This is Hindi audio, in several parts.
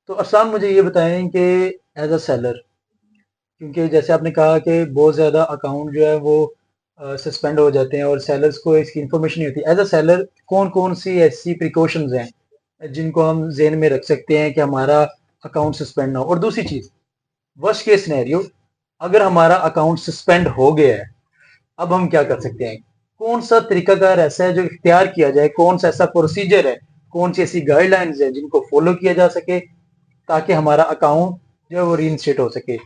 तो अरसान मुझे ये बताएं कि एज अ सेलर, क्योंकि जैसे आपने कहा कि बहुत ज़्यादा अकाउंट जो है वो सस्पेंड हो जाते हैं और सेलर्स को इसकी इन्फॉर्मेशन नहीं होती। एज अ सेलर कौन कौन सी ऐसी प्रिकॉशंस हैं जिनको हम जेहन में रख सकते हैं कि हमारा अकाउंट सस्पेंड ना हो? और दूसरी चीज़, वर्स्ट केस सिनेरियो, अगर हमारा अकाउंट सस्पेंड हो गया है, अब हम क्या कर सकते हैं? कौन सा तरीकाकार ऐसा है जो इख्तियार किया जाए? कौन सा ऐसा प्रोसीजर है, कौन सी ऐसी गाइडलाइंस है जिनको फॉलो किया जा सके ताकि हमारा अकाउंट जो है वो रीइंस्टेट हो सके?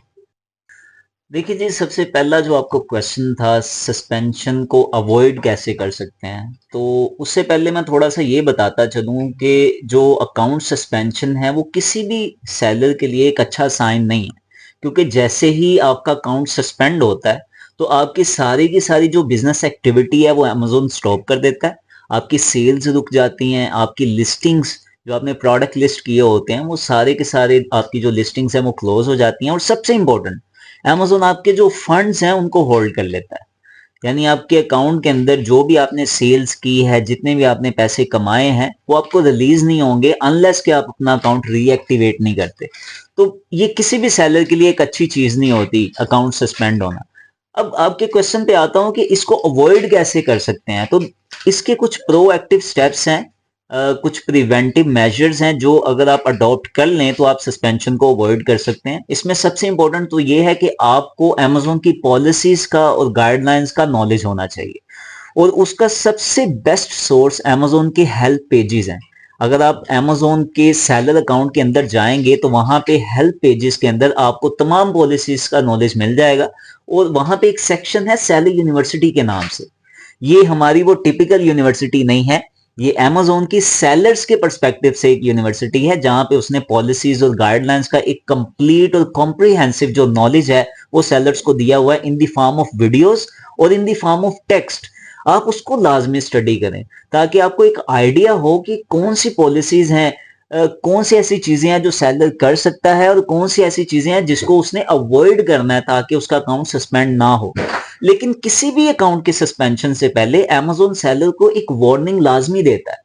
देखिए जी, सबसे पहला जो आपको क्वेश्चन था, सस्पेंशन को अवॉइड कैसे कर सकते हैं, तो उससे पहले मैं थोड़ा सा ये बताता चलूं कि जो अकाउंट सस्पेंशन है वो किसी भी सेलर के लिए एक अच्छा साइन नहीं है। क्योंकि जैसे ही आपका अकाउंट सस्पेंड होता है तो आपकी सारी की सारी जो बिजनेस एक्टिविटी है वो अमेजोन स्टॉप कर देता है। आपकी सेल्स रुक जाती हैं, आपकी लिस्टिंग्स जो आपने प्रोडक्ट लिस्ट किए होते हैं वो सारे के सारे, आपकी जो लिस्टिंग्स हैं वो क्लोज हो जाती हैं। और सबसे इंपॉर्टेंट, अमेज़न आपके जो फंड्स हैं उनको होल्ड कर लेता है। यानी आपके अकाउंट के अंदर जो भी आपने सेल्स की है, जितने भी आपने पैसे कमाए हैं, वो आपको रिलीज नहीं होंगे अनलेस कि आप अपना अकाउंट रीएक्टिवेट नहीं करते। तो ये किसी भी सेलर के लिए एक अच्छी चीज नहीं होती अकाउंट सस्पेंड होना। अब आपके क्वेश्चन पे आता हूं कि इसको अवॉइड कैसे कर सकते हैं। तो इसके कुछ प्रोएक्टिव स्टेप्स हैं, कुछ प्रिवेंटिव मेजर्स हैं जो अगर आप अडॉप्ट कर लें तो आप सस्पेंशन को अवॉइड कर सकते हैं। इसमें सबसे इंपॉर्टेंट तो ये है कि आपको अमेजोन की पॉलिसीज का और गाइडलाइंस का नॉलेज होना चाहिए। और उसका सबसे बेस्ट सोर्स अमेजोन के हेल्प पेजेस हैं। अगर आप अमेजोन के सेलर अकाउंट के अंदर जाएंगे तो वहां पे हेल्प पेजेस के अंदर आपको तमाम पॉलिसीज का नॉलेज मिल जाएगा। और वहां पे एक सेक्शन है सेलर यूनिवर्सिटी के नाम से। ये हमारी वो टिपिकल यूनिवर्सिटी नहीं है, ये अमेजोन की सेलर्स के पर्सपेक्टिव से एक यूनिवर्सिटी है जहां पे उसने पॉलिसीज और गाइडलाइंस का एक कंप्लीट और कॉम्प्रिहेंसिव जो नॉलेज है वो सेलर्स को दिया हुआ है in the form of videos और in the form of text. आप उसको लाजमी स्टडी करें ताकि आपको एक आइडिया हो कि कौन सी पॉलिसीज हैं, कौन सी ऐसी चीजें हैं जो सेलर कर सकता है और कौन सी ऐसी चीजें हैं जिसको उसने अवॉइड करना है ताकि उसका अकाउंट सस्पेंड ना हो। लेकिन किसी भी अकाउंट के सस्पेंशन से पहले अमेजोन सेलर को एक वार्निंग लाजमी देता है।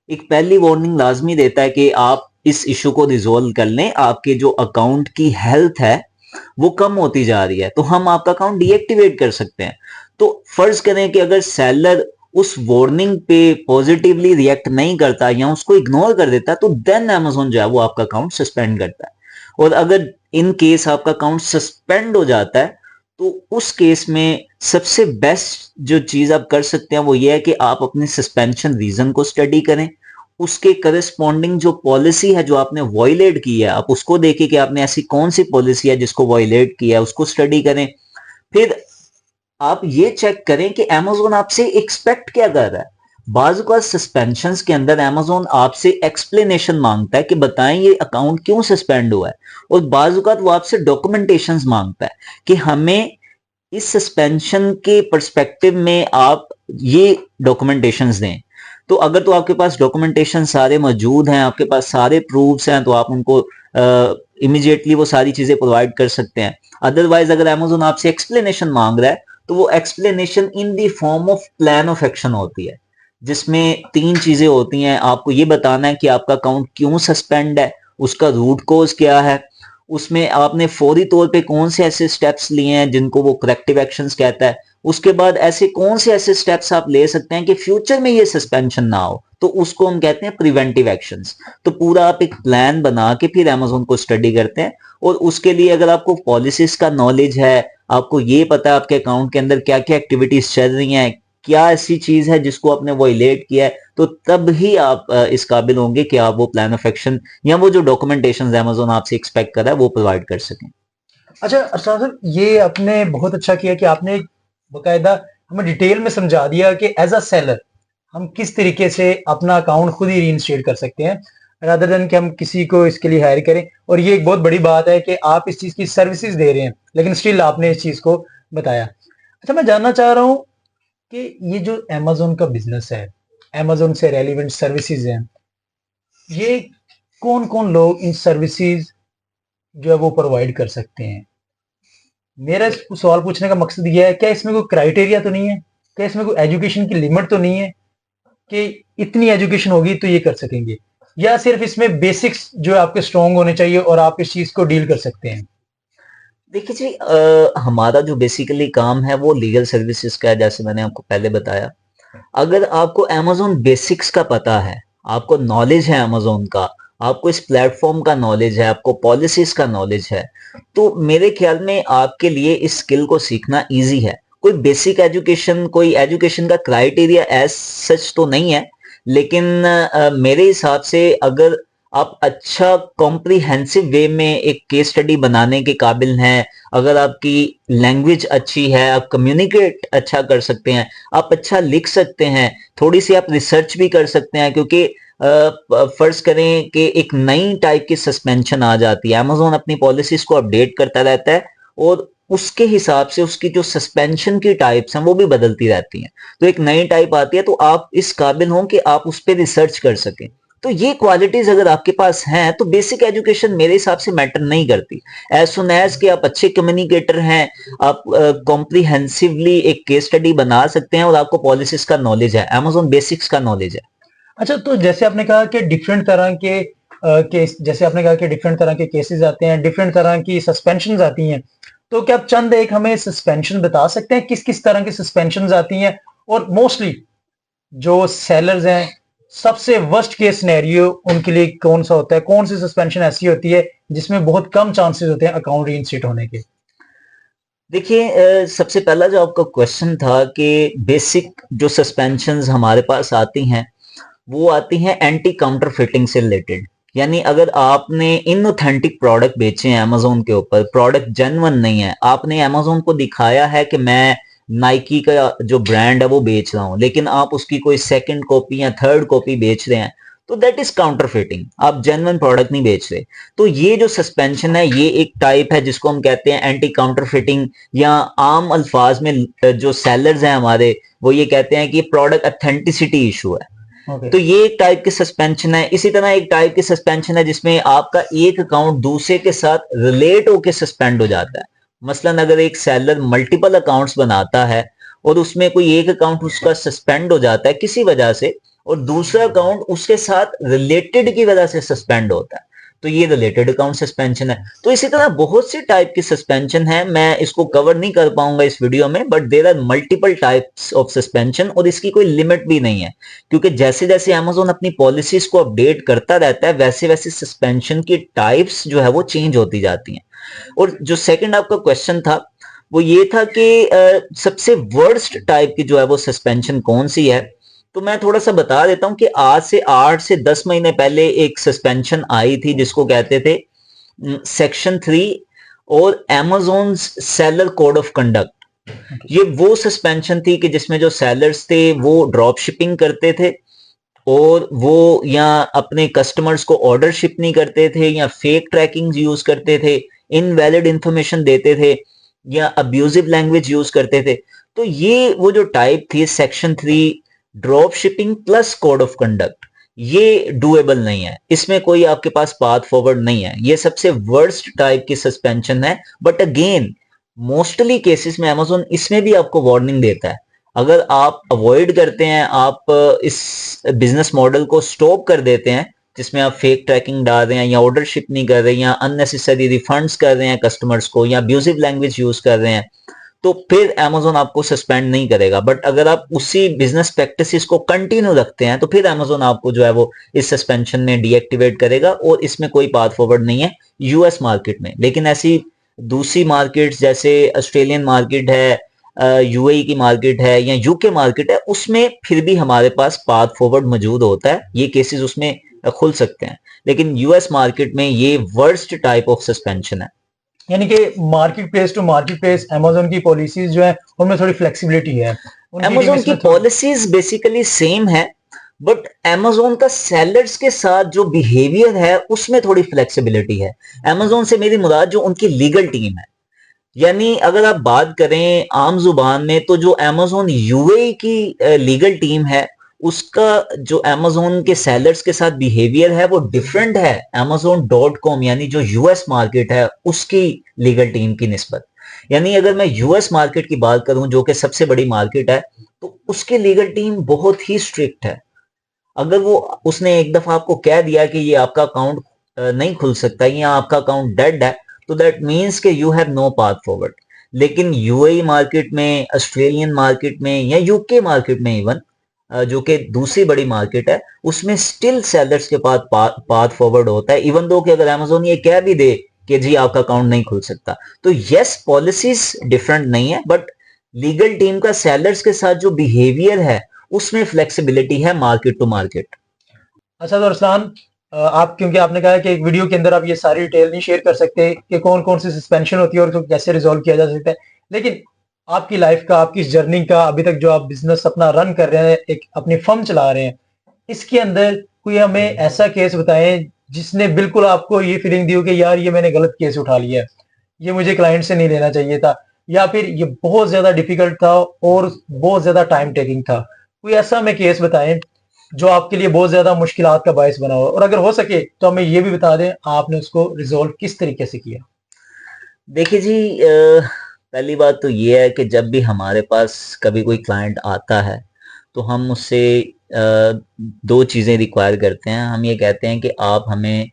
एक पहली वार्निंग लाजमी देता है कि आप इस इशू को रिजोल्व कर लें, आपके जो अकाउंट की हेल्थ है वो कम होती जा रही है तो हम आपका अकाउंट डीएक्टिवेट कर सकते हैं। तो फर्ज करें कि अगर सेलर उस वार्निंग पे पॉजिटिवली रिएक्ट नहीं करता या उसको इग्नोर कर देता है तो देन अमेजोन जो है वो आपका अकाउंट सस्पेंड करता है। और अगर इन केस आपका अकाउंट सस्पेंड हो जाता है तो उस केस में सबसे बेस्ट जो चीज आप कर सकते हैं वो ये है कि आप अपने सस्पेंशन रीजन को स्टडी करें। उसके करस्पॉन्डिंग जो पॉलिसी है जो आपने वॉयलेट की है आप उसको देखें कि आपने ऐसी कौन सी पॉलिसी है जिसको वॉयलेट किया है, उसको स्टडी करें। फिर आप ये चेक करें कि अमेजोन आपसे एक्सपेक्ट क्या कर रहा है। बाजू का सस्पेंशन के अंदर अमेजोन आपसे एक्सप्लेनेशन मांगता है कि बताएं ये अकाउंट क्यों सस्पेंड हुआ है। और बाजू का वो आपसे डॉक्यूमेंटेशन मांगता है कि हमें इस सस्पेंशन के पर्सपेक्टिव में आप ये डॉक्यूमेंटेशंस दें। तो अगर तो आपके पास डॉक्यूमेंटेशन सारे मौजूद हैं, आपके पास सारे प्रूफ्स हैं, तो आप उनको इमीडिएटली वो सारी चीजें प्रोवाइड कर सकते हैं। अदरवाइज अगर अमेजोन आपसे एक्सप्लेनेशन मांग रहा है तो वो explanation in the form of plan of action होती है, जिसमें तीन चीजें होती हैं। आपको ये बताना है कि आपका अकाउंट क्यों सस्पेंड है, उसका रूट कोज क्या है, उसमें आपने फौरी तौर पे कौन से ऐसे स्टेप्स लिए हैं जिनको वो करेक्टिव एक्शंस कहता है, उसके बाद ऐसे कौन से ऐसे स्टेप्स आप ले सकते हैं कि फ्यूचर में ये सस्पेंशन ना हो, तो उसको हम कहते हैं प्रिवेंटिव एक्शंस। तो पूरा आप एक प्लान बना के फिर अमेजोन को स्टडी करते हैं। और उसके लिए अगर आपको पॉलिसीज का नॉलेज है, आपको ये पता है आपके अकाउंट के अंदर क्या क्या एक्टिविटीज चल रही हैं, क्या ऐसी चीज है जिसको आपने वॉयलेट किया है, तो तब ही आप इस काबिल होंगे कि आप वो प्लान ऑफ एक्शन या वो जो डॉक्यूमेंटेशन अमेजोन आपसे एक्सपेक्ट कर रहा है वो प्रोवाइड कर सकें। अच्छा अरसलान सर, ये आपने बहुत अच्छा किया कि आपने बकायदा हमें डिटेल में समझा दिया कि एज अ सेलर हम किस तरीके से अपना अकाउंट खुद ही रीइंस्टेट कर सकते हैं, रादर देन कि हम किसी को इसके लिए हायर करें। और ये एक बहुत बड़ी बात है कि आप इस चीज़ की सर्विसेज दे रहे हैं, लेकिन स्टिल आपने इस चीज़ को बताया। अच्छा, मैं जानना चाह रहा हूँ कि ये जो अमेजोन का बिजनेस है, अमेजोन से रेलिवेंट सर्विसेज हैं, ये कौन कौन लोग इन सर्विसेज जो है वो प्रोवाइड कर सकते हैं? मेरा इस सवाल पूछने का मकसद ये है, क्या इसमें कोई क्राइटेरिया तो नहीं है? क्या इसमें कोई एजुकेशन की लिमिट तो नहीं है कि इतनी एजुकेशन होगी तो ये कर सकेंगे? या सिर्फ इसमें बेसिक्स जो आपके स्ट्रॉन्ग होने चाहिए और आप इस चीज को डील कर सकते हैं? देखिए जी, हमारा जो बेसिकली काम है वो लीगल सर्विसेज का है, जैसे मैंने आपको पहले बताया। अगर आपको अमेज़न बेसिक्स का पता है, आपको नॉलेज है अमेज़न का, आपको इस प्लेटफ़ॉर्म का नॉलेज है, आपको पॉलिसीज़ का नॉलेज है, तो मेरे ख़्याल में आपके लिए इस स्किल को सीखना ईज़ी है। कोई बेसिक एजुकेशन, कोई एजुकेशन का क्राइटेरिया एज़ सच तो नहीं है, लेकिन मेरे हिसाब से अगर आप अच्छा कॉम्प्रिहेंसिव वे में एक केस स्टडी बनाने के काबिल हैं, अगर आपकी लैंग्वेज अच्छी है, आप कम्युनिकेट अच्छा कर सकते हैं, आप अच्छा लिख सकते हैं, थोड़ी सी आप रिसर्च भी कर सकते हैं, क्योंकि फर्ज करें कि एक नई टाइप की सस्पेंशन आ जाती है, अमेज़न अपनी पॉलिसीज को अपडेट करता रहता है और उसके हिसाब से उसकी जो सस्पेंशन की टाइप्स हैं वो भी बदलती रहती हैं। तो एक नई टाइप आती है तो आप इस काबिल हों कि आप उस पर रिसर्च कर सकें। तो ये क्वालिटीज अगर आपके पास हैं तो बेसिक एजुकेशन मेरे हिसाब से मैटर नहीं करती। एज सुन एज कि आप अच्छे कम्युनिकेटर हैं, आप कॉम्प्रिहेंसिवली एक केस स्टडी बना सकते हैं और आपको पॉलिसीज का नॉलेज है, अमेज़न बेसिक्स का नॉलेज है। अच्छा, तो जैसे आपने कहा कि डिफरेंट तरह के केस, जैसे आपने कहा कि डिफरेंट तरह के केसेस आते हैं, डिफरेंट तरह की सस्पेंशंस आती हैं, तो क्या आप चंद एक हमें सस्पेंशन बता सकते हैं किस किस तरह की सस्पेंशंस आती हैं? और मोस्टली जो सेलर्स हैं, सबसे वर्स्ट केस सिनेरियो उनके लिए कौन सा होता है? कौन सी सस्पेंशन ऐसी होती है जिसमें बहुत कम चांसेस होते हैं अकाउंट रीइंस्टेट होने के? देखिए, सबसे पहला जो आपका क्वेश्चन था कि बेसिक जो सस्पेंशंस हमारे पास आती हैं वो आती हैं एंटी काउंटर फिटिंग से रिलेटेड। यानी अगर आपने इनऑथेंटिक प्रोडक्ट बेचे हैं अमेज़न के ऊपर, प्रोडक्ट जेन्युइन नहीं है, आपने अमेज़न को दिखाया है कि मैं नाइकी का जो ब्रांड है वो बेच रहा हूं, लेकिन आप उसकी कोई सेकंड कॉपी या थर्ड कॉपी बेच रहे हैं, तो दैट इज काउंटर फिटिंग, आप जेन्युइन प्रोडक्ट नहीं बेच रहे। तो ये जो सस्पेंशन है ये एक टाइप है जिसको हम कहते हैं एंटी काउंटर फिटिंग, या आम अल्फाज में जो सेलर्स हैं हमारे वो ये कहते हैं कि प्रोडक्ट अथेंटिसिटी इशू है। ओके। तो ये एक टाइप की सस्पेंशन है। इसी तरह एक टाइप की सस्पेंशन है जिसमें आपका एक अकाउंट दूसरे के साथ रिलेट होकर सस्पेंड हो जाता है। मसलन अगर एक सेलर मल्टीपल अकाउंट्स बनाता है और उसमें कोई एक अकाउंट उसका सस्पेंड हो जाता है किसी वजह से, और दूसरा अकाउंट उसके साथ रिलेटेड की वजह से सस्पेंड होता है, तो ये रिलेटेड अकाउंट सस्पेंशन है। तो इसी तरह बहुत सी टाइप की सस्पेंशन है, मैं इसको कवर नहीं कर पाऊंगा इस वीडियो में, but there are multiple types of suspension और इसकी कोई लिमिट भी नहीं है, क्योंकि जैसे जैसे अमेज़न अपनी पॉलिसीज को अपडेट करता रहता है वैसे वैसे सस्पेंशन की टाइप्स जो है वो चेंज होती जाती हैं। और जो सेकंड आपका क्वेश्चन था वो ये था कि सबसे वर्स्ट टाइप की जो है वो सस्पेंशन कौन सी है। तो मैं थोड़ा सा बता देता हूं कि आज से 8 से 10 महीने पहले एक सस्पेंशन आई थी जिसको कहते थे सेक्शन 3 और Amazon seller code of conduct. ये वो सस्पेंशन थी कि जिसमें जो सेलर्स थे वो ड्रॉप शिपिंग करते थे और वो या अपने कस्टमर्स को ऑर्डर शिप नहीं करते थे, या फेक ट्रैकिंग यूज करते थे, इनवैलिड इंफॉर्मेशन देते थे, या अब्यूजिव लैंग्वेज यूज करते थे। तो ये वो जो टाइप थी section 3 drop shipping plus code of conduct, ये डूएबल नहीं है, इसमें कोई आपके पास पाथ फॉरवर्ड नहीं है, ये सबसे वर्स्ट टाइप की सस्पेंशन है। बट अगेन मोस्टली केसेस में अमेज़न इसमें भी आपको वार्निंग देता है। अगर आप अवॉइड करते हैं, आप इस बिजनेस मॉडल को स्टॉप कर देते हैं जिसमें आप फेक ट्रैकिंग डाल रहे हैं या ऑर्डर शिप नहीं कर रहे हैं या अननेसेसरी रिफंड्स कर रहे हैं कस्टमर्स को या अब्यूजिव लैंग्वेज यूज कर रहे हैं, तो फिर अमेज़न आपको सस्पेंड नहीं करेगा। बट अगर आप उसी बिजनेस प्रैक्टिसेस को कंटिन्यू रखते हैं तो फिर अमेज़न आपको जो है वो इस सस्पेंशन में डीएक्टिवेट करेगा और इसमें कोई पाथ फॉरवर्ड नहीं है यूएस मार्केट में। लेकिन ऐसी दूसरी मार्केट्स जैसे ऑस्ट्रेलियन मार्केट है, यूएई की मार्केट है या यूके मार्केट है, उसमें फिर भी हमारे पास पाथ फॉरवर्ड मौजूद होता है, ये केसेस उसमें खुल सकते हैं। लेकिन यूएस मार्केट में ये वर्स्ट टाइप ऑफ सस्पेंशन है। यानी कि market place to market place Amazon की पॉलिसीज जो है उनमें थोड़ी फ्लेक्सिबिलिटी है। उनकी टीम अमेज़न की इसमें थोड़ी पॉलिसीज बेसिकली सेम है, बट अमेज़न का सेलर्स के साथ जो बिहेवियर है उसमें थोड़ी फ्लेक्सिबिलिटी है। अमेज़न से मेरी मुराद जो उनकी लीगल टीम है, यानी अगर आप बात करें आम जुबान में तो जो अमेज़न यूएई की लीगल टीम है उसका जो अमेज़न के सेलर्स के साथ बिहेवियर है वो डिफरेंट है amazon.com यानी जो यूएस मार्केट है उसकी लीगल टीम की निस्बत। यानी अगर मैं यूएस मार्केट की बात करूं जो कि सबसे बड़ी मार्केट है, तो उसकी लीगल टीम बहुत ही स्ट्रिक्ट है। अगर वो उसने एक दफा आपको कह दिया कि ये आपका अकाउंट नहीं खुल सकता या आपका अकाउंट डेड है, तो दैट मीन्स कि you have no path forward. लेकिन यूएई मार्केट में, ऑस्ट्रेलियन मार्केट में या यूके मार्केट में इवन, जो कि दूसरी बड़ी मार्केट है, उसमें स्टिल सेलर्स के पास पाथ फॉरवर्ड होता है, इवन दो कि अगर अमेजोन ये कह भी दे कि जी आपका अकाउंट नहीं खुल सकता। तो यस, पॉलिसीज डिफरेंट नहीं है, बट लीगल टीम का सेलर्स के साथ जो बिहेवियर है उसमें फ्लेक्सिबिलिटी है मार्केट टू मार्केट। अच्छा तो अरसलान, आप क्योंकि आपने कहा है कि एक वीडियो के अंदर आप ये सारी डिटेल नहीं शेयर कर सकते कि कौन कौन सी सस्पेंशन होती है और उसको कैसे रिजॉल्व किया जा सकता है, लेकिन आपकी लाइफ का, आपकी इस जर्नी का, अभी तक जो आप बिजनेस अपना रन कर रहे हैं, एक अपनी फर्म चला रहे हैं, इसके अंदर कोई हमें ऐसा केस बताएं जिसने बिल्कुल आपको ये फीलिंग दी हो कि यार ये मैंने गलत केस उठा लिया है, ये मुझे क्लाइंट से नहीं लेना चाहिए था, या फिर ये बहुत ज्यादा डिफिकल्ट था और बहुत ज्यादा टाइम टेकिंग था। कोई ऐसा हमें केस बताएं जो आपके लिए बहुत ज्यादा मुश्किलात का बायस बना हो, और अगर हो सके तो हमें ये भी बता दें आपने उसको रिजॉल्व किस तरीके से किया। देखिए जी, पहली बात तो ये है कि जब भी हमारे पास कभी कोई क्लाइंट आता है तो हम उससे दो चीज़ें रिक्वायर करते हैं। हम ये कहते हैं कि आप हमें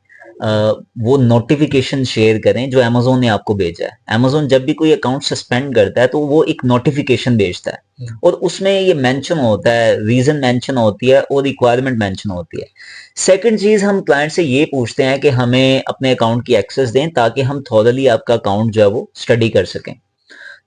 वो नोटिफिकेशन शेयर करें जो अमेजोन ने आपको भेजा है। अमेजोन जब भी कोई अकाउंट सस्पेंड करता है तो वो एक नोटिफिकेशन भेजता है और उसमें ये मेंशन होता है, रीजन मेंशन होती है और रिक्वायरमेंट मेंशन होती है। सेकंड चीज, हम क्लाइंट से ये पूछते हैं कि हमें अपने अकाउंट की एक्सेस दें ताकि हम थॉरली आपका अकाउंट जो है वो स्टडी कर सकें।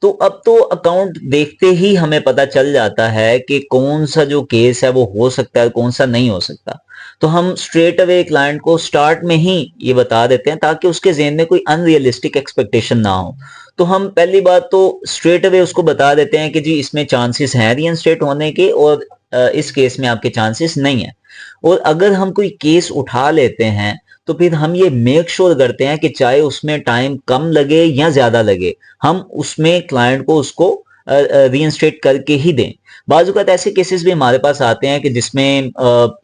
तो अब तो अकाउंट देखते ही हमें पता चल जाता है कि कौन सा जो केस है वो हो सकता है, कौन सा नहीं हो सकता। तो हम स्ट्रेट अवे क्लाइंट को स्टार्ट में ही ये बता देते हैं ताकि उसके ज़हन में कोई अनरियलिस्टिक एक्सपेक्टेशन ना हो। तो हम पहली बात तो स्ट्रेट अवे उसको बता देते हैं कि जी इसमें चांसेस हैं रीइंस्टेट होने के और इस केस में आपके चांसेस नहीं है। और अगर हम कोई केस उठा लेते हैं तो फिर हम ये मेक श्योर करते हैं कि चाहे उसमें टाइम कम लगे या ज्यादा लगे, हम उसमें क्लाइंट को उसको रीइंस्टेट करके ही दें। बाज़ औक़ात ऐसे केसेस भी हमारे पास आते हैं कि जिसमें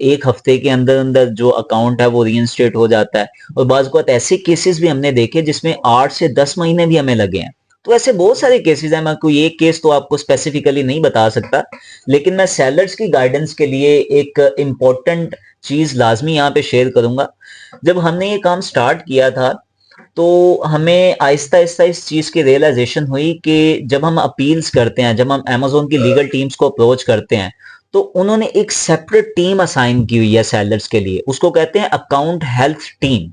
एक हफ्ते के अंदर अंदर जो अकाउंट है वो रीइंस्टेट हो जाता है, और बाज़ औक़ात ऐसे केसेस भी हमने देखे जिसमें 8 से 10 महीने भी हमें लगे हैं। तो ऐसे बहुत सारे केसेस हैं, मैं कोई एक केस तो आपको स्पेसिफिकली नहीं बता सकता, लेकिन मैं सेलर्स की गाइडेंस के लिए एक इम्पोर्टेंट चीज लाजमी यहाँ पे शेयर करूंगा। जब हमने ये काम स्टार्ट किया था तो हमें आहिस्ता आहिस्ता इस चीज की रियलाइजेशन हुई कि जब हम अपील्स करते हैं, जब हम अमेजोन की लीगल टीम्स को अप्रोच करते हैं, तो उन्होंने एक सेपरेट टीम असाइन की हुई है सेलर्स के लिए, उसको कहते हैं अकाउंट हेल्थ टीम।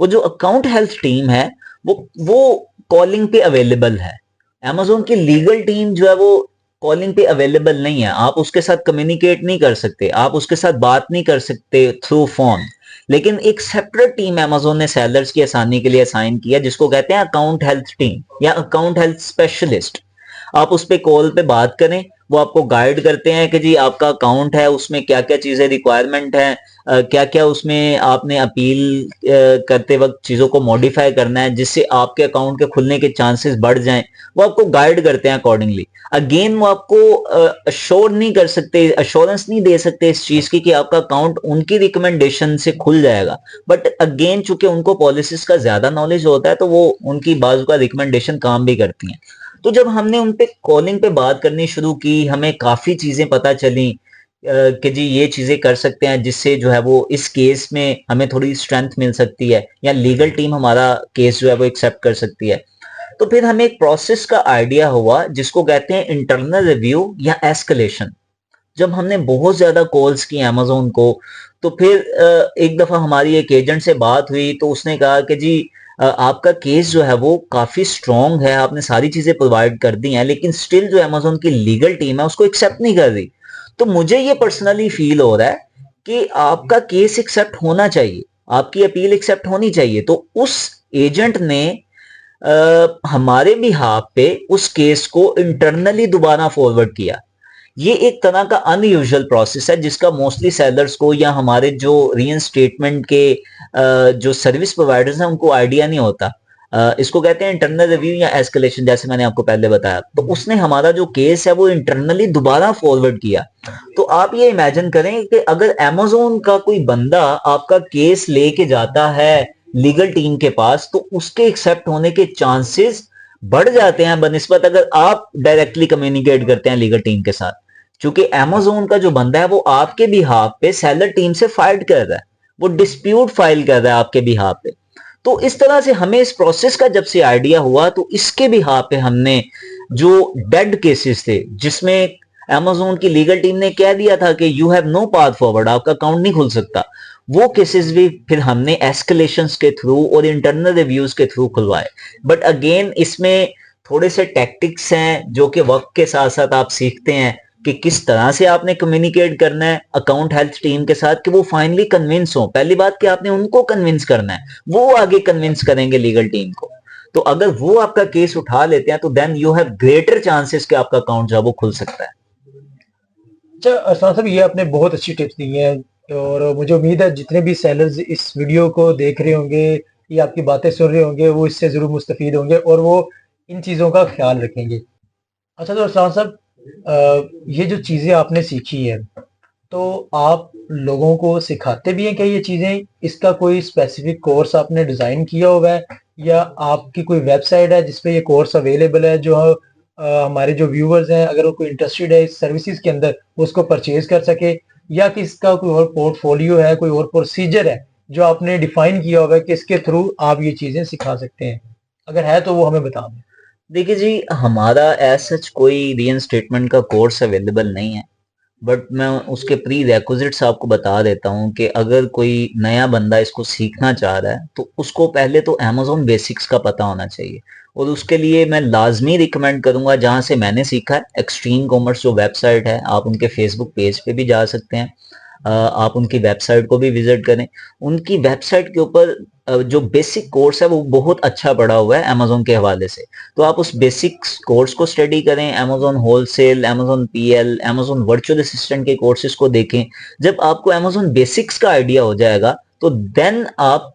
वो जो अकाउंट हेल्थ टीम है वो कॉलिंग पे अवेलेबल है। अमेजोन की लीगल टीम जो है वो कॉलिंग पे अवेलेबल नहीं है, आप उसके साथ कम्युनिकेट नहीं कर सकते, आप उसके साथ बात नहीं कर सकते थ्रू फोन। लेकिन एक सेपरेट टीम अमेजोन ने सेलर्स की आसानी के लिए असाइन किया जिसको कहते हैं अकाउंट हेल्थ टीम या अकाउंट हेल्थ स्पेशलिस्ट। आप उस पे कॉल पे बात करें, वो आपको गाइड करते हैं कि जी आपका अकाउंट है उसमें क्या क्या चीजें रिक्वायरमेंट है, क्या क्या उसमें आपने अपील करते वक्त चीजों को मॉडिफाई करना है जिससे आपके अकाउंट के खुलने के चांसेस बढ़ जाएं। वो आपको गाइड करते हैं अकॉर्डिंगली। अगेन वो आपको अश्योर नहीं कर सकते, अश्योरेंस नहीं दे सकते इस चीज की कि आपका अकाउंट उनकी रिकमेंडेशन से खुल जाएगा, बट अगेन चूंकि उनको पॉलिसीज का ज्यादा नॉलेज होता है तो वो उनकी बाजू का रिकमेंडेशन काम भी करती हैं। तो जब हमने उन पे कॉलिंग पे बात करनी शुरू की, हमें काफी चीजें पता चली कि जी ये चीजें कर सकते हैं जिससे जो है वो इस केस में हमें थोड़ी स्ट्रेंथ मिल सकती है या लीगल टीम हमारा केस जो है वो एक्सेप्ट कर सकती है। तो फिर हमें एक प्रोसेस का आइडिया हुआ जिसको कहते हैं इंटरनल रिव्यू या एस्केलेशन। जब हमने बहुत ज्यादा कॉल्स की अमेजोन को, तो फिर एक दफा हमारी एक एजेंट से बात हुई तो उसने कहा कि जी आपका केस जो है वो काफी स्ट्रांग है, आपने सारी चीजें प्रोवाइड कर दी हैं, लेकिन स्टिल जो अमेजोन की लीगल टीम है उसको एक्सेप्ट नहीं कर रही। तो मुझे ये पर्सनली फील हो रहा है कि आपका केस एक्सेप्ट होना चाहिए, आपकी अपील एक्सेप्ट होनी चाहिए। तो उस एजेंट ने हमारे बिहाफ पे उस केस को इंटरनली दोबारा फॉरवर्ड किया। ये एक तरह का अनयूजुअल प्रोसेस है जिसका मोस्टली सेलर्स को या हमारे जो रीइंस्टेटमेंट के जो सर्विस प्रोवाइडर्स हैं उनको आइडिया नहीं होता। इसको कहते हैं इंटरनल रिव्यू या एस्केलेशन, जैसे मैंने आपको पहले बताया। तो उसने हमारा जो केस है वो इंटरनली दोबारा फॉरवर्ड किया। तो आप ये इमेजिन करें कि अगर अमेजोन का कोई बंदा आपका केस लेके जाता है लीगल टीम के पास तो उसके एक्सेप्ट होने के चांसेस बढ़ जाते हैं बनिस्बत अगर आप डायरेक्टली कम्युनिकेट करते हैं लीगल टीम के साथ। क्योंकि अमेज़न का जो बंदा है वो आपके बिहाफ पे सेलर टीम से फाइट कर रहा है, वो डिस्प्यूट फाइल कर रहा है आपके बिहाफ पे। तो इस तरह से हमें इस प्रोसेस का जब से आइडिया हुआ तो इसके बिहाफ पे हमने जो डेड केसेस थे जिसमें अमेज़न की लीगल टीम ने कह दिया था कि you have no path forward, आपका अकाउंट नहीं खुल सकता, वो केसेस भी फिर हमने एस्केलेशंस के थ्रू और इंटरनल रिव्यूज के थ्रू खुलवाए। बट अगेन इसमें थोड़े से टैक्टिक्स हैं जो कि वक्त के साथ साथ आप सीखते हैं कि किस तरह से आपने कम्युनिकेट करना है अकाउंट हेल्थ टीम के साथ कि वो फाइनली कन्विंस हो। पहली बात कि आपने उनको कन्विंस करना है, वो आगे कन्विंस करेंगे लीगल टीम को। तो अगर वो आपका केस उठा लेते हैं तो then you have greater chances कि आपका अकाउंट जो है वो खुल सकता है। अच्छा अरसलान साहब, ये आपने बहुत अच्छी टिप्स दी हैं और मुझे उम्मीद है जितने भी सेलर्स इस वीडियो को देख रहे होंगे या आपकी बातें सुन रहे होंगे वो इससे ज़रूर मुस्तफ़ीद होंगे और वो इन चीज़ों का ख्याल रखेंगे। अच्छा तो अरसलान साहब, ये जो चीज़ें आपने सीखी हैं तो आप लोगों को सिखाते भी हैं क्या ये चीज़ें? इसका कोई स्पेसिफिक कोर्स आपने डिज़ाइन किया हुआ है या आपकी कोई वेबसाइट है जिस पे ये कोर्स अवेलेबल है जो हमारे जो व्यूअर्स हैं अगर वो कोई इंटरेस्टेड है इस सर्विसेज के अंदर वो उसको परचेज कर सके, या कि इसका कोई और पोर्टफोलियो है, कोई और प्रोसीजर है जो आपने डिफाइन किया हुआ है कि इसके थ्रू आप ये चीज़ें सिखा सकते हैं? अगर है तो वो हमें बता दें। देखिए जी, हमारा एज सच कोई रीइंस्टेटमेंट का कोर्स अवेलेबल नहीं है, बट मैं उसके प्री रेक्विजिट्स आपको बता देता हूँ कि अगर कोई नया बंदा इसको सीखना चाह रहा है तो उसको पहले तो अमेज़न बेसिक्स का पता होना चाहिए। और उसके लिए मैं लाजमी रिकमेंड करूंगा जहाँ से मैंने सीखा है, एक्सट्रीम कॉमर्स जो वेबसाइट है, आप उनके फेसबुक पेज पे भी जा सकते हैं, आप उनकी वेबसाइट को भी विजिट करें। उनकी वेबसाइट के ऊपर जो बेसिक कोर्स है वो बहुत अच्छा पड़ा हुआ है अमेज़न के हवाले से। तो आप उस बेसिक कोर्स को स्टडी करें, Amazon wholesale, Amazon PL, Amazon virtual assistant के कोर्सेज को देखें। जब आपको अमेज़न बेसिक्स का आइडिया हो जाएगा तो देन आप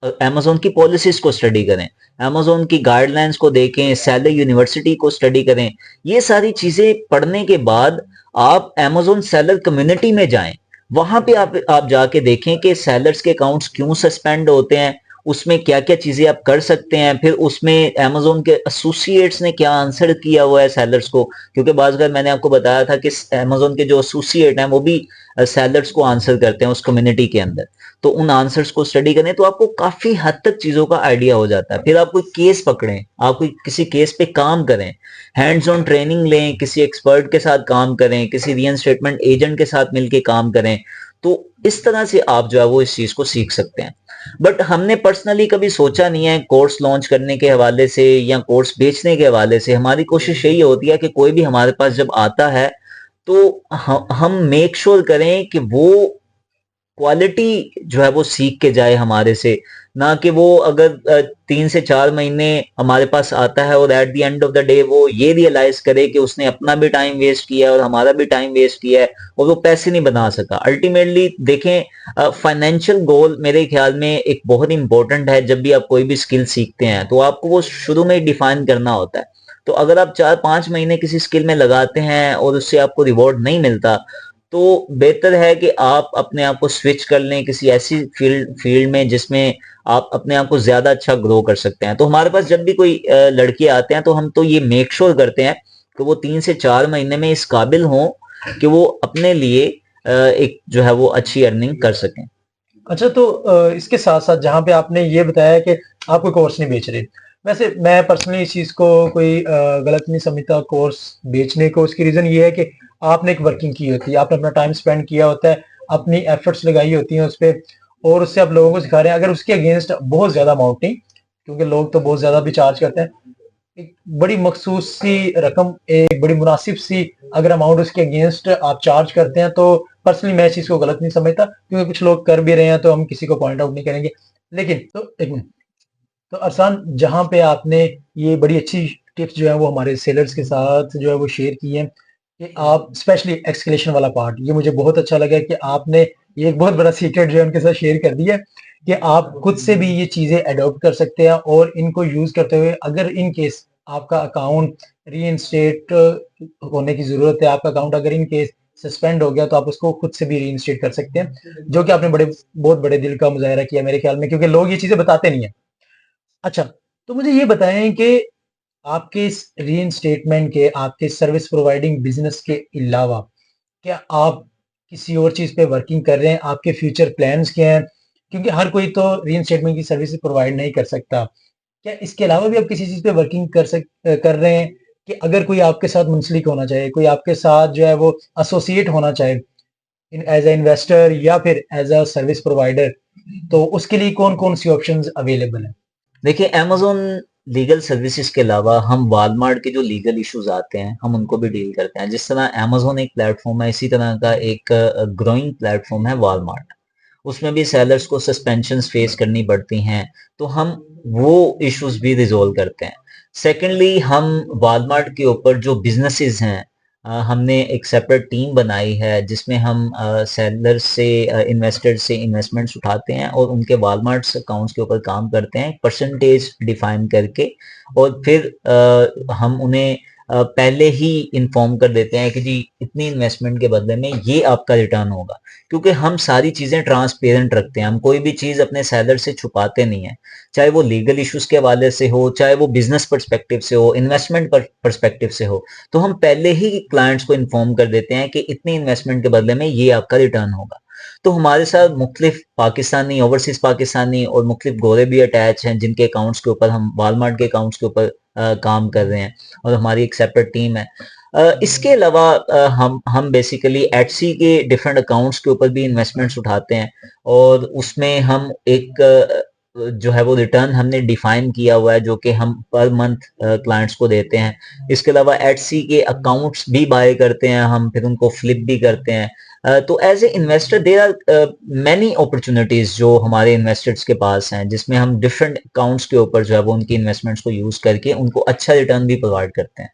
अमेज़न की पॉलिसीज को स्टडी करें, अमेज़न की गाइडलाइंस को देखें, सेलर यूनिवर्सिटी को स्टडी करें। ये सारी चीजें पढ़ने के बाद आप अमेज़न सेलर कम्युनिटी में जाएं, वहां पे आप जाके देखें कि सेलर्स के अकाउंट्स क्यों सस्पेंड होते हैं, उसमें क्या क्या चीजें आप कर सकते हैं, फिर उसमें अमेज़न के एसोसिएट्स ने क्या आंसर किया हुआ है सेलर्स को। क्योंकि बाज़ बार मैंने आपको बताया था कि अमेज़न के जो एसोसिएट हैं वो भी सेलर्स को आंसर करते हैं उस कम्युनिटी के अंदर। तो उन आंसर्स को स्टडी करें तो आपको काफी हद तक चीजों का आइडिया हो जाता है। फिर आप कोई केस पकड़ें, आप कोई किसी केस पे काम करें, हैंड्स ऑन ट्रेनिंग लें, किसी एक्सपर्ट के साथ काम करें, किसी रीइंस्टेटमेंट एजेंट के साथ मिलकर काम करें। तो इस तरह से आप जो है वो इस चीज को सीख सकते हैं। बट हमने पर्सनली कभी सोचा नहीं है कोर्स लॉन्च करने के हवाले से या कोर्स बेचने के हवाले से। हमारी कोशिश यही होती है कि कोई भी हमारे पास जब आता है तो हम मेक श्योर करें कि वो क्वालिटी जो है वो सीख के जाए हमारे से, ना कि वो अगर 3 से 4 महीने हमारे पास आता है और at the end of the day वो ये रियलाइज करे कि उसने अपना भी टाइम वेस्ट किया है और हमारा भी टाइम वेस्ट किया है और वो पैसे नहीं बना सका। अल्टीमेटली देखें, फाइनेंशियल गोल मेरे ख्याल में एक बहुत इंपॉर्टेंट है। जब भी आप कोई भी स्किल सीखते हैं तो आपको वो शुरू में डिफाइन करना होता है। तो अगर आप 4-5 महीने किसी स्किल में लगाते हैं और उससे आपको रिवॉर्ड नहीं मिलता तो बेहतर है कि आप अपने आप को स्विच कर लें किसी ऐसी फील्ड में जिसमें आप अपने आप को ज्यादा अच्छा ग्रो कर सकते हैं। तो हमारे पास जब भी कोई लड़के आते हैं तो हम तो ये मेक श्योर करते हैं कि वो 3 से 4 महीने में इस काबिल हों कि वो अपने लिए एक जो है वो अच्छी अर्निंग कर सकें। अच्छा तो इसके साथ साथ जहाँ पे आपने ये बताया कि आप कोई कोर्स नहीं बेच रहे, वैसे मैं पर्सनली इस चीज़ को कोई गलत नहीं समझता कोर्स बेचने को। उसकी रीज़न ये है कि आपने एक वर्किंग की होती है, आपने अपना टाइम स्पेंड किया होता है, अपनी एफर्ट्स लगाई होती हैं उस पे और उससे आप लोगों को सिखा रहे हैं। अगर उसके अगेंस्ट बहुत ज़्यादा अमाउंट नहीं, क्योंकि लोग तो बहुत ज़्यादा भी चार्ज करते हैं, एक बड़ी मखसूस सी रकम, एक बड़ी मुनासिब सी अगर अमाउंट उसके अगेंस्ट आप चार्ज करते हैं तो पर्सनली मैं इस चीज़ को गलत नहीं समझता, क्योंकि कुछ लोग कर भी रहे हैं तो हम किसी को पॉइंट आउट नहीं करेंगे। लेकिन तो एक मिनट, तो अरसान जहाँ पे आपने ये बड़ी अच्छी टिप्स जो है वो हमारे सेलर्स के साथ जो है वो शेयर की हैं कि आप स्पेशली एक्सकलेशन वाला पार्ट, ये मुझे बहुत अच्छा लगा कि आपने ये एक बहुत बड़ा सीक्रेट जो है उनके साथ शेयर कर दिया कि आप खुद से भी ये चीज़ें अडॉप्ट कर सकते हैं और इनको यूज़ करते हुए अगर इन केस आपका अकाउंट रीइंस्टेट होने की ज़रूरत है, आपका अकाउंट अगर इन केस सस्पेंड हो गया तो आप उसको खुद से भी रीइंस्टेट कर सकते हैं, जो कि आपने बहुत बड़े दिल का मुजाहरा किया मेरे ख्याल में, क्योंकि लोग ये चीज़ें बताते नहीं हैं। अच्छा, तो मुझे ये बताएं कि आपके इस रीइंस्टेटमेंट के, आपके सर्विस प्रोवाइडिंग बिजनेस के अलावा क्या आप किसी और चीज़ पे वर्किंग कर रहे हैं? आपके फ्यूचर प्लान्स क्या हैं? क्योंकि हर कोई तो रीइंस्टेटमेंट की सर्विस प्रोवाइड नहीं कर सकता। क्या इसके अलावा भी आप किसी चीज़ पे वर्किंग कर रहे हैं कि अगर कोई आपके साथ मुंसलिक होना चाहे, कोई आपके साथ जो है वो एसोसिएट होना चाहे इन एज़ अ इन्वेस्टर या फिर एज़ अ सर्विस प्रोवाइडर, तो उसके लिए कौन-कौन सी ऑप्शंस अवेलेबल हैं? देखिए अमेज़न लीगल सर्विसेज़ के अलावा हम वॉलमार्ट के जो लीगल इश्यूज़ आते हैं, हम उनको भी डील करते हैं। जिस तरह अमेज़न एक प्लेटफ़ॉर्म है, इसी तरह का एक ग्रोइंग प्लेटफ़ॉर्म है वॉलमार्ट। उसमें भी सेलर्स को सस्पेंशंस फेस करनी पड़ती हैं, तो हम वो इश्यूज़ भी रिज़ॉल्व करते हैं। सेकंडली हम वॉलमार्ट के ऊपर जो बिज़नेसेस हैं हमने एक सेपरेट टीम बनाई है जिसमें हम सेलर्स से इन्वेस्टर्स से इन्वेस्टमेंट्स उठाते हैं और उनके वॉलमार्ट्स अकाउंट्स के ऊपर काम करते हैं, परसेंटेज डिफाइन करके और फिर हम उन्हें पहले ही इन्फॉर्म कर देते हैं कि जी इतनी इन्वेस्टमेंट के बदले में ये आपका रिटर्न होगा। क्योंकि हम सारी चीज़ें ट्रांसपेरेंट रखते हैं, हम कोई भी चीज़ अपने सेलर से छुपाते नहीं हैं। चाहे वो लीगल इश्यूज़ के हवाले से हो, चाहे वो बिज़नेस पर्सपेक्टिव से हो, इन्वेस्टमेंट पर्सपेक्टिव से हो। तो हम पहले ही क्लाइंट्स को इन्फॉर्म कर देते हैं कि इतनी इन्वेस्टमेंट के बदले में ये आपका रिटर्न होगा। तो हमारे साथ मुख्तलिफ पाकिस्तानी, ओवरसीज़ पाकिस्तानी और मुख्तलिफ गोरे भी अटैच हैं जिनके अकाउंट्स के ऊपर हम वॉलमार्ट के अकाउंट्स के ऊपर काम कर रहे हैं और हमारी एक सेपरेट टीम है। इसके अलावा हम बेसिकली एटसी के डिफरेंट अकाउंट्स के ऊपर भी इन्वेस्टमेंट्स उठाते हैं और उसमें हम एक जो है वो रिटर्न हमने डिफाइन किया हुआ है जो कि हम पर मंथ क्लाइंट्स को देते हैं। इसके अलावा एटसी के अकाउंट्स भी बाय करते हैं हम, फिर उनको फ्लिप भी करते हैं। तो as a investor there are many opportunities जो हमारे इन्वेस्टर्स के पास हैं जिसमें हम डिफरेंट अकाउंट्स के ऊपर जो है वो उनकी इन्वेस्टमेंट्स को यूज करके उनको अच्छा रिटर्न भी प्रोवाइड करते हैं।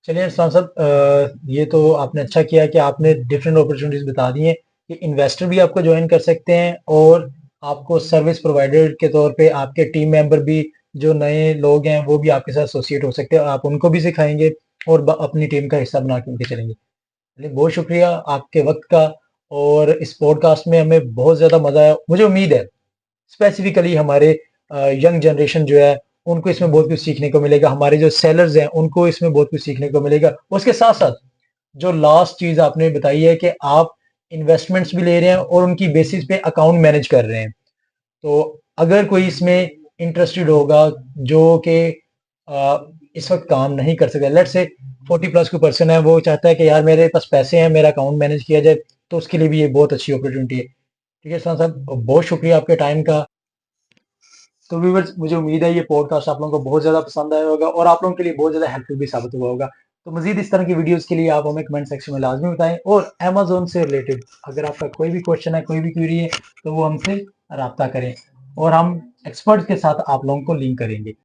चलिए इरफान साहब, ये तो आपने अच्छा किया कि आपने डिफरेंट अपॉर्चुनिटीज़ बता दी हैं कि इन्वेस्टर भी आपको जॉइन कर सकते हैं और आपको सर्विस प्रोवाइडर के तौर पे आपके टीम मेंबर भी जो नए लोग हैं वो भी आपके साथ एसोसिएट हो सकते हैं, आप उनको भी सिखाएँगे और अपनी टीम का हिस्सा बना के उनके चलेंगे। चलिए बहुत शुक्रिया आपके वक़्त का, और इस पॉडकास्ट में हमें बहुत ज़्यादा मज़ा आया। मुझे उम्मीद है स्पेसिफिकली हमारे यंग जनरेशन जो है उनको इसमें बहुत कुछ सीखने को मिलेगा, हमारे जो सेलर्स हैं उनको इसमें बहुत कुछ सीखने को मिलेगा। उसके साथ साथ जो लास्ट चीज आपने बताई है कि आप इन्वेस्टमेंट्स भी ले रहे हैं और उनकी बेसिस पे अकाउंट मैनेज कर रहे हैं, तो अगर कोई इसमें इंटरेस्टेड होगा जो कि इस वक्त काम नहीं कर सकता, लेट्स से 40+ कोई पर्सन है, वो चाहता है कि यार मेरे पास पैसे हैं, मेरा अकाउंट मैनेज किया जाए, तो उसके लिए भी ये बहुत अच्छी अपॉर्चुनिटी है। ठीक है इरफान साहब, बहुत शुक्रिया आपके टाइम का। तो व्यूअर्स, मुझे उम्मीद है ये पॉडकास्ट आप लोगों को बहुत ज़्यादा पसंद आया होगा और आप लोगों के लिए बहुत ज़्यादा हेल्पफुल भी साबित हुआ होगा। तो मज़ीद इस तरह की वीडियोज़ के लिए आप हमें कमेंट सेक्शन में लाज़मी बताएँ, और अमेज़न से रिलेटेड अगर आपका कोई भी क्वेश्चन है, कोई भी क्वेरी है, तो वो हमसे राब्ता करें और हम एक्सपर्ट के साथ आप लोगों को लिंक करेंगे।